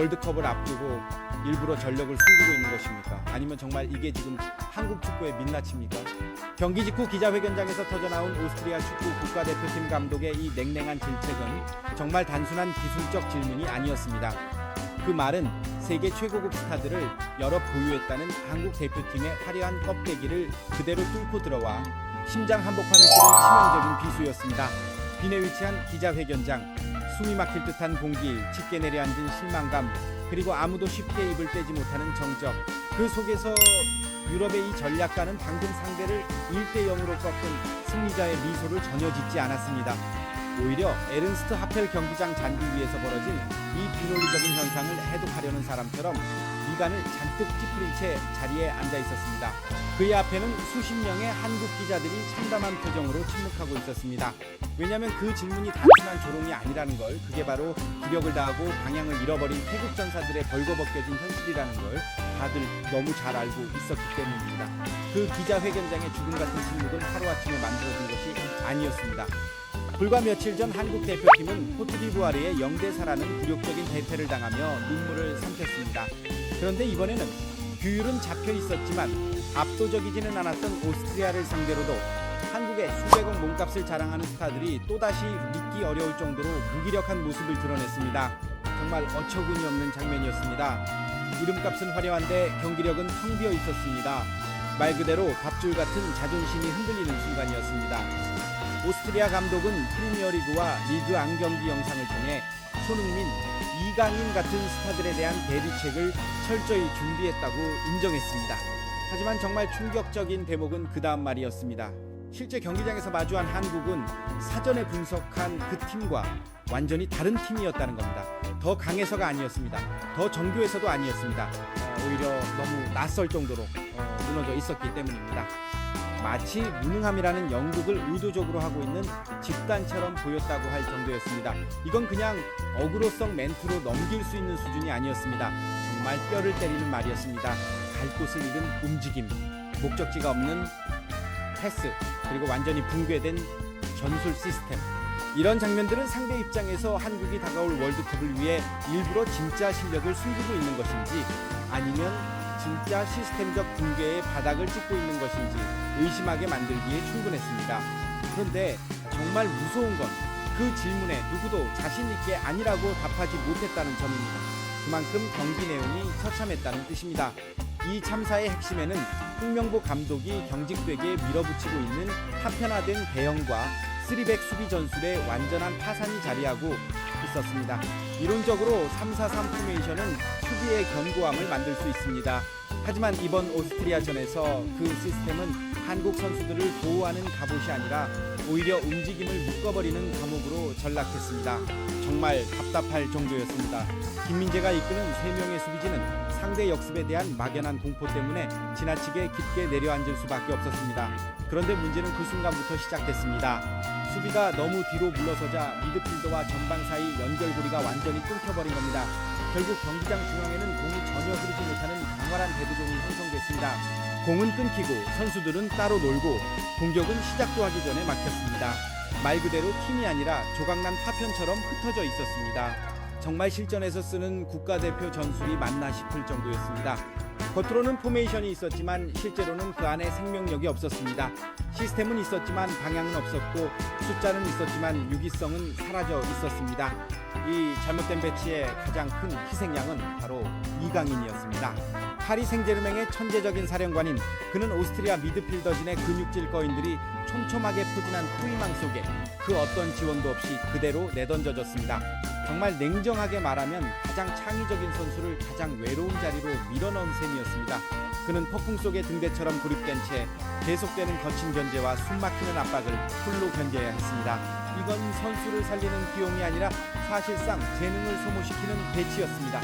월드컵을 앞두고 일부러 전력을 숨기고 있는 것입니까? 아니면 정말 이게 지금 한국 축구의 민낯입니까? 경기 직후 기자회견장에서 터져나온 오스트리아 축구 국가대표팀 감독의 이 냉랭한 질책은 정말 단순한 기술적 질문이 아니었습니다. 그 말은 세계 최고급 스타들을 여러 보유했다는 한국 대표팀의 화려한 껍데기를 그대로 뚫고 들어와 심장 한복판을 찌른 치명적인 비수였습니다. 빈에 위치한 기자회견장, 숨이 막힐 듯한 공기, 짙게 내려앉은 실망감, 그리고 아무도 쉽게 입을 떼지 못하는 정적. 그 속에서 유럽의 이 전략가는 방금 상대를 1대0으로 꺾은 승리자의 미소를 전혀 짓지 않았습니다. 오히려 에른스트 하펠 경기장 잔디 위에서 벌어진 이 비논리적인 현상을 해독하려는 사람처럼 미간을 잔뜩 찌푸린 채 자리에 앉아 있었습니다. 그의 앞에는 수십 명의 한국 기자들이 참담한 표정으로 침묵하고 있었습니다. 왜냐하면 그 질문이 단순한 조롱이 아니라는 걸, 그게 바로 기력을 다하고 방향을 잃어버린 태국 전사들의 벌거벗겨진 현실이라는 걸 다들 너무 잘 알고 있었기 때문입니다. 그 기자회견장의 죽음 같은 침묵은 하루아침에 만들어진 것이 아니었습니다. 불과 며칠 전 한국 대표팀은 코트디부아르의 0대4라는 굴욕적인 대패를 당하며 눈물을 삼켰습니다. 그런데 이번에는 규율은 잡혀 있었지만 압도적이지는 않았던 오스트리아를 상대로도 한국의 수백억 몸값을 자랑하는 스타들이 또다시 믿기 어려울 정도로 무기력한 모습을 드러냈습니다. 정말 어처구니 없는 장면이었습니다. 이름값은 화려한데 경기력은 텅 비어 있었습니다. 말 그대로 밥줄 같은 자존심이 흔들리는 순간이었습니다. 오스트리아 감독은 프리미어리그와 리그 앙경기 영상을 통해 손흥민, 이강인 같은 스타들에 대한 대비책을 철저히 준비했다고 인정했습니다. 하지만 정말 충격적인 대목은 그 다음 말이었습니다. 실제 경기장에서 마주한 한국은 사전에 분석한 그 팀과 완전히 다른 팀이었다는 겁니다. 더 강해서가 아니었습니다. 더 정교해서도 아니었습니다. 오히려 너무 낯설 정도로 무너져 있었기 때문입니다. 마치 무능함이라는 연극을 의도적으로 하고 있는 집단처럼 보였다고 할 정도였습니다. 이건 그냥 어그로성 멘트로 넘길 수 있는 수준이 아니었습니다. 정말 뼈를 때리는 말이었습니다. 갈 곳을 잃은 움직임, 목적지가 없는 패스, 그리고 완전히 붕괴된 전술 시스템. 이런 장면들은 상대 입장에서 한국이 다가올 월드컵을 위해 일부러 진짜 실력을 숨기고 있는 것인지, 아니면 진짜 시스템적 붕괴의 바닥을 찍고 있는 것인지 의심하게 만들기에 충분했습니다. 그런데 정말 무서운 건 그 질문에 누구도 자신 있게 아니라고 답하지 못했다는 점입니다. 그만큼 경기 내용이 처참했다는 뜻입니다. 이 참사의 핵심에는 홍명보 감독이 경직되게 밀어붙이고 있는 파편화된 대형과 3백 수비 전술의 완전한 파산이 자리하고 있었습니다. 이론적으로 3-4-3 포메이션은 수비의 견고함을 만들 수 있습니다. 하지만 이번 오스트리아전에서 그 시스템은 한국 선수들을 보호하는 갑옷이 아니라 오히려 움직임을 묶어버리는 감옥으로 전락했습니다. 정말 답답할 정도였습니다. 김민재가 이끄는 3명의 수비진은 상대 역습에 대한 막연한 공포 때문에 지나치게 깊게 내려앉을 수밖에 없었습니다. 그런데 문제는 그 순간부터 시작됐습니다. 수비가 너무 뒤로 물러서자 미드필더와 전방 사이 연결고리가 완전히 끊겨버린 겁니다. 결국 경기장 중앙에는 공이 전혀 흐르지 못하는 광활한 대두종이 형성됐습니다. 공은 끊기고 선수들은 따로 놀고 공격은 시작도 하기 전에 막혔습니다. 말 그대로 팀이 아니라 조각난 파편처럼 흩어져 있었습니다. 정말 실전에서 쓰는 국가대표 전술이 맞나 싶을 정도였습니다. 겉으로는 포메이션이 있었지만 실제로는 그 안에 생명력이 없었습니다. 시스템은 있었지만 방향은 없었고 숫자는 있었지만 유기성은 사라져 있었습니다. 이 잘못된 배치의 가장 큰 희생양은 바로 이강인이었습니다. 파리 생제르맹의 천재적인 사령관인 그는 오스트리아 미드필더진의 근육질 거인들이 촘촘하게 포진한 포위망 속에 그 어떤 지원도 없이 그대로 내던져졌습니다. 정말 냉정하게 말하면 가장 창의적인 선수를 가장 외로운 자리로 밀어넣은 셈이었습니다. 그는 폭풍 속의 등대처럼 고립된 채 계속되는 거친 견제와 숨막히는 압박을 홀로 견뎌야 했습니다. 이건 선수를 살리는 비용이 아니라 사실상 재능을 소모시키는 배치였습니다.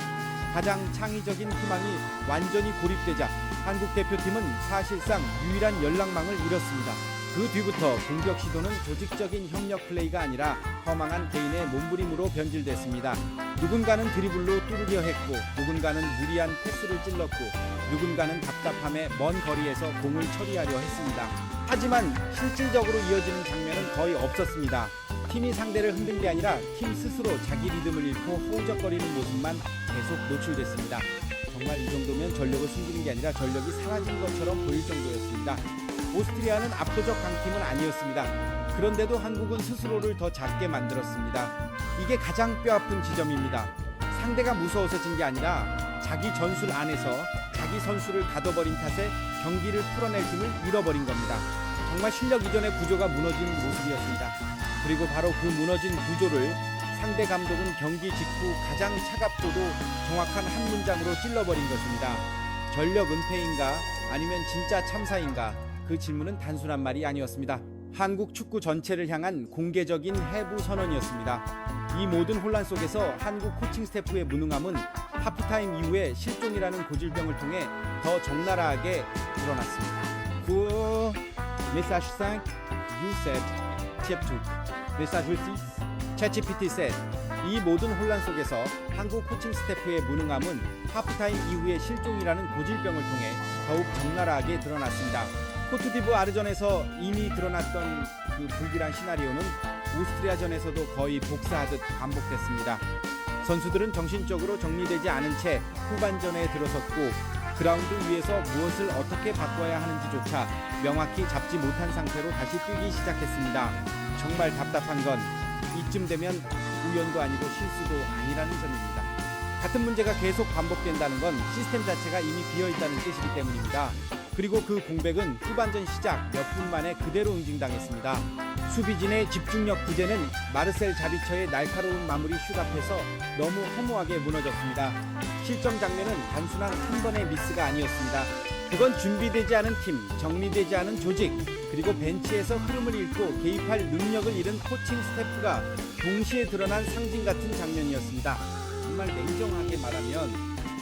가장 창의적인 희망이 완전히 고립되자 한국 대표팀은 사실상 유일한 연락망을 잃었습니다. 그 뒤부터 공격 시도는 조직적인 협력 플레이가 아니라 허망한 개인의 몸부림으로 변질됐습니다. 누군가는 드리블로 뚫으려 했고, 누군가는 무리한 패스를 찔렀고, 누군가는 답답함에 먼 거리에서 공을 처리하려 했습니다. 하지만 실질적으로 이어지는 장면은 거의 없었습니다. 팀이 상대를 흔든 게 아니라 팀 스스로 자기 리듬을 잃고 허우적거리는 모습만 계속 노출됐습니다. 정말 이 정도면 전력을 숨기는 게 아니라 전력이 사라진 것처럼 보일 정도였습니다. 오스트리아는 압도적 강팀은 아니었습니다. 그런데도 한국은 스스로를 더 작게 만들었습니다. 이게 가장 뼈아픈 지점입니다. 상대가 무서워서 진 게 아니라 자기 전술 안에서 자기 선수를 가둬버린 탓에 경기를 풀어낼 힘을 잃어버린 겁니다. 정말 실력 이전의 구조가 무너진 모습이었습니다. 그리고 바로 그 무너진 구조를 상대 감독은 경기 직후 가장 차갑고도 정확한 한 문장으로 찔러버린 것입니다. 전력 은폐인가 아니면 진짜 참사인가? 그 질문은 단순한 말이 아니었습니다. 한국 축구 전체를 향한 공개적인 해부 선언이었습니다. 이 모든 혼란 속에서 한국 코칭 스태프의 무능함은 하프타임 이후에 실종이라는 고질병을 통해 더 적나라하게 드러났습니다. 그 메시지 5, you said, chapter 2. 메시지 6, ChatGPT said. 이 모든 혼란 속에서 한국 코칭 스태프의 무능함은 하프타임 이후의 실종이라는 고질병을 통해 더욱 적나라하게 드러났습니다. 코트디부아르전에서 이미 드러났던 그 불길한 시나리오는 오스트리아전에서도 거의 복사하듯 반복됐습니다. 선수들은 정신적으로 정리되지 않은 채 후반전에 들어섰고 그라운드 위에서 무엇을 어떻게 바꿔야 하는지조차 명확히 잡지 못한 상태로 다시 뛰기 시작했습니다. 정말 답답한 건 이쯤 되면 우연도 아니고 실수도 아니라는 점입니다. 같은 문제가 계속 반복된다는 건 시스템 자체가 이미 비어있다는 뜻이기 때문입니다. 그리고 그 공백은 후반전 시작 몇 분 만에 그대로 응징당했습니다. 수비진의 집중력 부재는 마르셀 자비처의 날카로운 마무리 슛 앞에서 너무 허무하게 무너졌습니다. 실점 장면은 단순한 한 번의 미스가 아니었습니다. 그건 준비되지 않은 팀, 정리되지 않은 조직, 그리고 벤치에서 흐름을 잃고 개입할 능력을 잃은 코칭 스태프가 동시에 드러난 상징 같은 장면이었습니다. 정말 냉정하게 말하면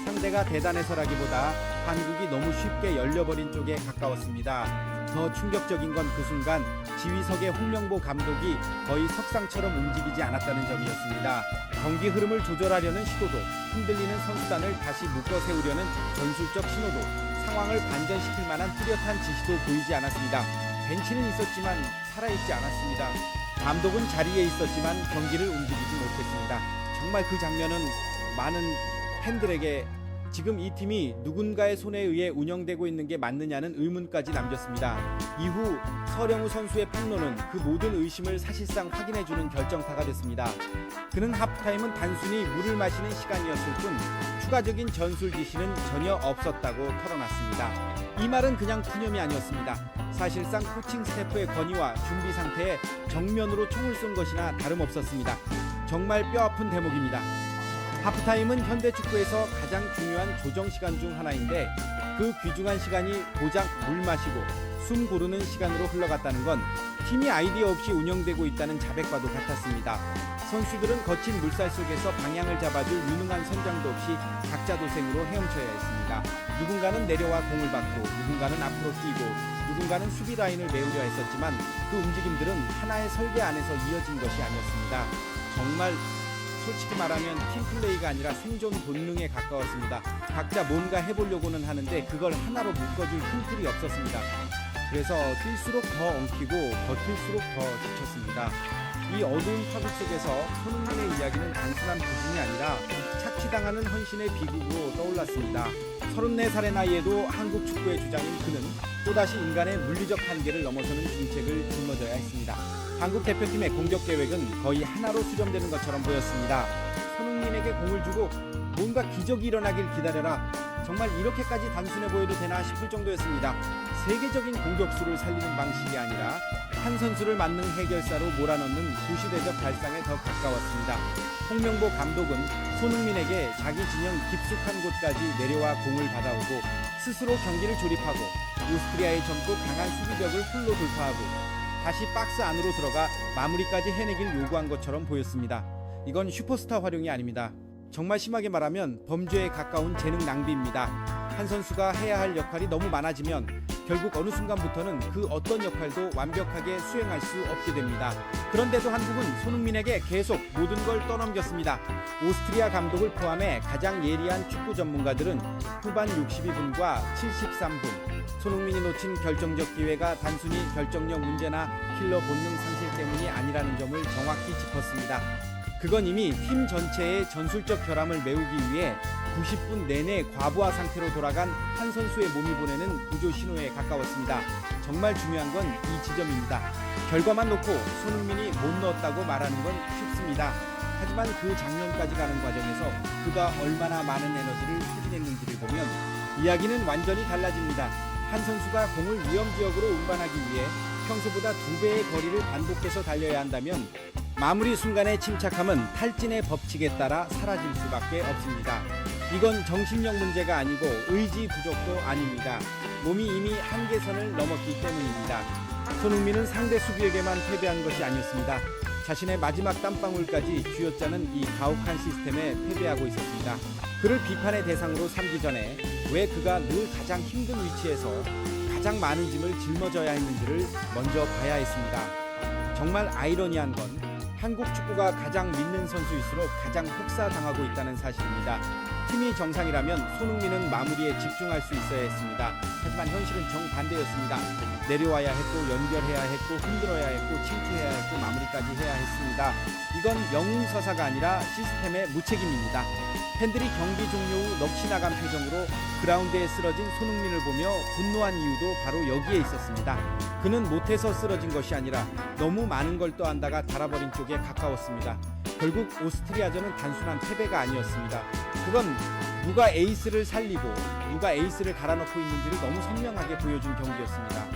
상대가 대단해서라기보다 한국이 너무 쉽게 열려버린 쪽에 가까웠습니다. 더 충격적인 건 그 순간 지휘석의 홍명보 감독이 거의 석상처럼 움직이지 않았다는 점이었습니다. 경기 흐름을 조절하려는 시도도, 흔들리는 선수단을 다시 묶어 세우려는 전술적 신호도, 상황을 반전시킬 만한 뚜렷한 지시도 보이지 않았습니다. 벤치는 있었지만 살아있지 않았습니다. 감독은 자리에 있었지만 경기를 움직이지 못했습니다. 정말 그 장면은 많은 팬들에게 지금 이 팀이 누군가의 손에 의해 운영되고 있는 게 맞느냐는 의문까지 남겼습니다. 이후 서령우 선수의 폭로는 그 모든 의심을 사실상 확인해주는 결정타가 됐습니다. 그는 하프타임은 단순히 물을 마시는 시간이었을 뿐 추가적인 전술 지시는 전혀 없었다고 털어놨습니다. 이 말은 그냥 푸념이 아니었습니다. 사실상 코칭 스태프의 건의와 준비 상태에 정면으로 총을 쏜 것이나 다름없었습니다. 정말 뼈아픈 대목입니다. 하프타임은 현대 축구에서 가장 중요한 조정 시간 중 하나인데 그 귀중한 시간이 고작 물 마시고 숨 고르는 시간으로 흘러갔다는 건 팀이 아이디어 없이 운영되고 있다는 자백과도 같았습니다. 선수들은 거친 물살 속에서 방향을 잡아줄 유능한 선장도 없이 각자 도생으로 헤엄쳐야 했습니다. 누군가는 내려와 공을 받고 누군가는 앞으로 뛰고 누군가는 수비 라인을 메우려 했었지만 그 움직임들은 하나의 설계 안에서 이어진 것이 아니었습니다. 정말 솔직히 말하면 팀플레이가 아니라 생존 본능에 가까웠습니다. 각자 뭔가 해보려고는 하는데 그걸 하나로 묶어줄 큰 틀이 없었습니다. 그래서 뛸수록 더 엉키고 버틸수록 더 지쳤습니다. 이 어두운 파국 속에서 손흥민의 이야기는 단순한 부진이 아니라 착취당하는 헌신의 비극으로 떠올랐습니다. 34살의 나이에도 한국 축구의 주장인 그는 또다시 인간의 물리적 한계를 넘어서는 중책을 짊어져야 했습니다. 한국 대표팀의 공격 계획은 거의 하나로 수렴되는 것처럼 보였습니다. 손흥민에게 공을 주고 뭔가 기적이 일어나길 기다려라. 정말 이렇게까지 단순해 보여도 되나 싶을 정도였습니다. 세계적인 공격수를 살리는 방식이 아니라 한 선수를 만능 해결사로 몰아넣는 구시대적 발상에 더 가까웠습니다. 홍명보 감독은 손흥민에게 자기 진영 깊숙한 곳까지 내려와 공을 받아오고 스스로 경기를 조립하고 오스트리아의 젊고 강한 수비벽을 홀로 돌파하고 다시 박스 안으로 들어가 마무리까지 해내길 요구한 것처럼 보였습니다. 이건 슈퍼스타 활용이 아닙니다. 정말 심하게 말하면 범죄에 가까운 재능 낭비입니다. 한 선수가 해야 할 역할이 너무 많아지면 결국 어느 순간부터는 그 어떤 역할도 완벽하게 수행할 수 없게 됩니다. 그런데도 한국은 손흥민에게 계속 모든 걸 떠넘겼습니다. 오스트리아 감독을 포함해 가장 예리한 축구 전문가들은 후반 62분과 73분 손흥민이 놓친 결정적 기회가 단순히 결정력 문제나 킬러 본능 상실 때문이 아니라는 점을 정확히 짚었습니다. 그건 이미 팀 전체의 전술적 결함을 메우기 위해 90분 내내 과부하 상태로 돌아간 한 선수의 몸이 보내는 구조 신호에 가까웠습니다. 정말 중요한 건 이 지점입니다. 결과만 놓고 손흥민이 못 넣었다고 말하는 건 쉽습니다. 하지만 그 장면까지 가는 과정에서 그가 얼마나 많은 에너지를 소진했는지를 보면 이야기는 완전히 달라집니다. 한 선수가 공을 위험 지역으로 운반하기 위해 평소보다 2배의 거리를 반복해서 달려야 한다면 마무리 순간의 침착함은 탈진의 법칙에 따라 사라질 수밖에 없습니다. 이건 정신력 문제가 아니고 의지 부족도 아닙니다. 몸이 이미 한계선을 넘었기 때문입니다. 손흥민은 상대 수비에게만 패배한 것이 아니었습니다. 자신의 마지막 땀방울까지 쥐어짜는 이 가혹한 시스템에 패배하고 있었습니다. 그를 비판의 대상으로 삼기 전에 왜 그가 늘 가장 힘든 위치에서 가장 많은 짐을 짊어져야 했는지를 먼저 봐야 했습니다. 정말 아이러니한 건 한국 축구가 가장 믿는 선수일수록 가장 혹사당하고 있다는 사실입니다. 팀이 정상이라면 손흥민은 마무리에 집중할 수 있어야 했습니다. 하지만 현실은 정반대였습니다. 내려와야 했고 연결해야 했고 흔들어야 했고 침투해야 했고 마무리까지 해야 했습니다. 이건 영웅서사가 아니라 시스템의 무책임입니다. 팬들이 경기 종료 후 넋이 나간 표정으로 그라운드에 쓰러진 손흥민을 보며 분노한 이유도 바로 여기에 있었습니다. 그는 못해서 쓰러진 것이 아니라 너무 많은 걸 떠안다가 달아버린 쪽에 가까웠습니다. 결국 오스트리아전은 단순한 패배가 아니었습니다. 그건 누가 에이스를 살리고 누가 에이스를 갈아넣고 있는지를 너무 선명하게 보여준 경기였습니다.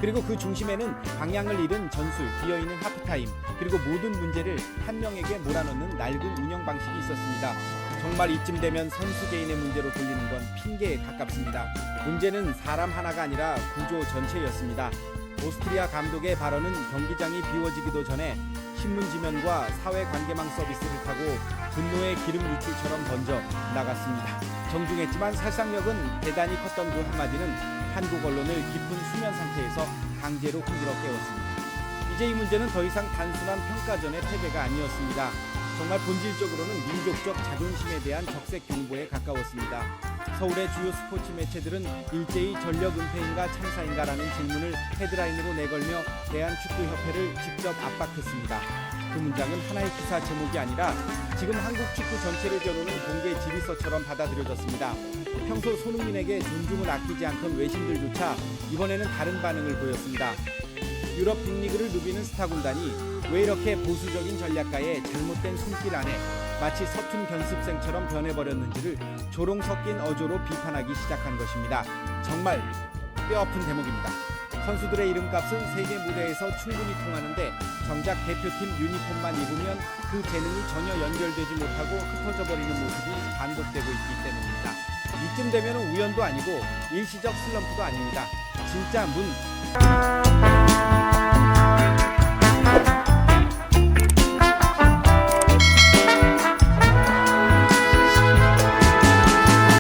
그리고 그 중심에는 방향을 잃은 전술, 비어있는 하프타임, 그리고 모든 문제를 한 명에게 몰아넣는 낡은 운영 방식이 있었습니다. 정말 이쯤 되면 선수 개인의 문제로 돌리는 건 핑계에 가깝습니다. 문제는 사람 하나가 아니라 구조 전체였습니다. 오스트리아 감독의 발언은 경기장이 비워지기도 전에 신문지면과 사회관계망 서비스를 타고 분노의 기름 유출처럼 던져 나갔습니다. 정중했지만 살상력은 대단히 컸던 그 한마디는 한국 언론을 깊은 수면 상태에서 강제로 흔들어 깨웠습니다. 이제 이 문제는 더 이상 단순한 평가전의 패배가 아니었습니다. 정말 본질적으로는 민족적 자존심에 대한 적색 경보에 가까웠습니다. 서울의 주요 스포츠 매체들은 일제히 전력 은폐인가 참사인가라는 질문을 헤드라인으로 내걸며 대한축구협회를 직접 압박했습니다. 그 문장은 하나의 기사 제목이 아니라 지금 한국 축구 전체를 겨누는 공개 질의서처럼 받아들여졌습니다. 평소 손흥민에게 존중을 아끼지 않던 외신들조차 이번에는 다른 반응을 보였습니다. 유럽 빅리그를 누비는 스타 군단이 왜 이렇게 보수적인 전략가의 잘못된 손길 안에 마치 서툰 견습생처럼 변해버렸는지를 조롱 섞인 어조로 비판하기 시작한 것입니다. 정말 뼈아픈 대목입니다. 선수들의 이름값은 세계 무대에서 충분히 통하는데 정작 대표팀 유니폼만 입으면 그 재능이 전혀 연결되지 못하고 흩어져 버리는 모습이 반복되고 있기 때문입니다. 이쯤 되면 우연도 아니고 일시적 슬럼프도 아닙니다. 진짜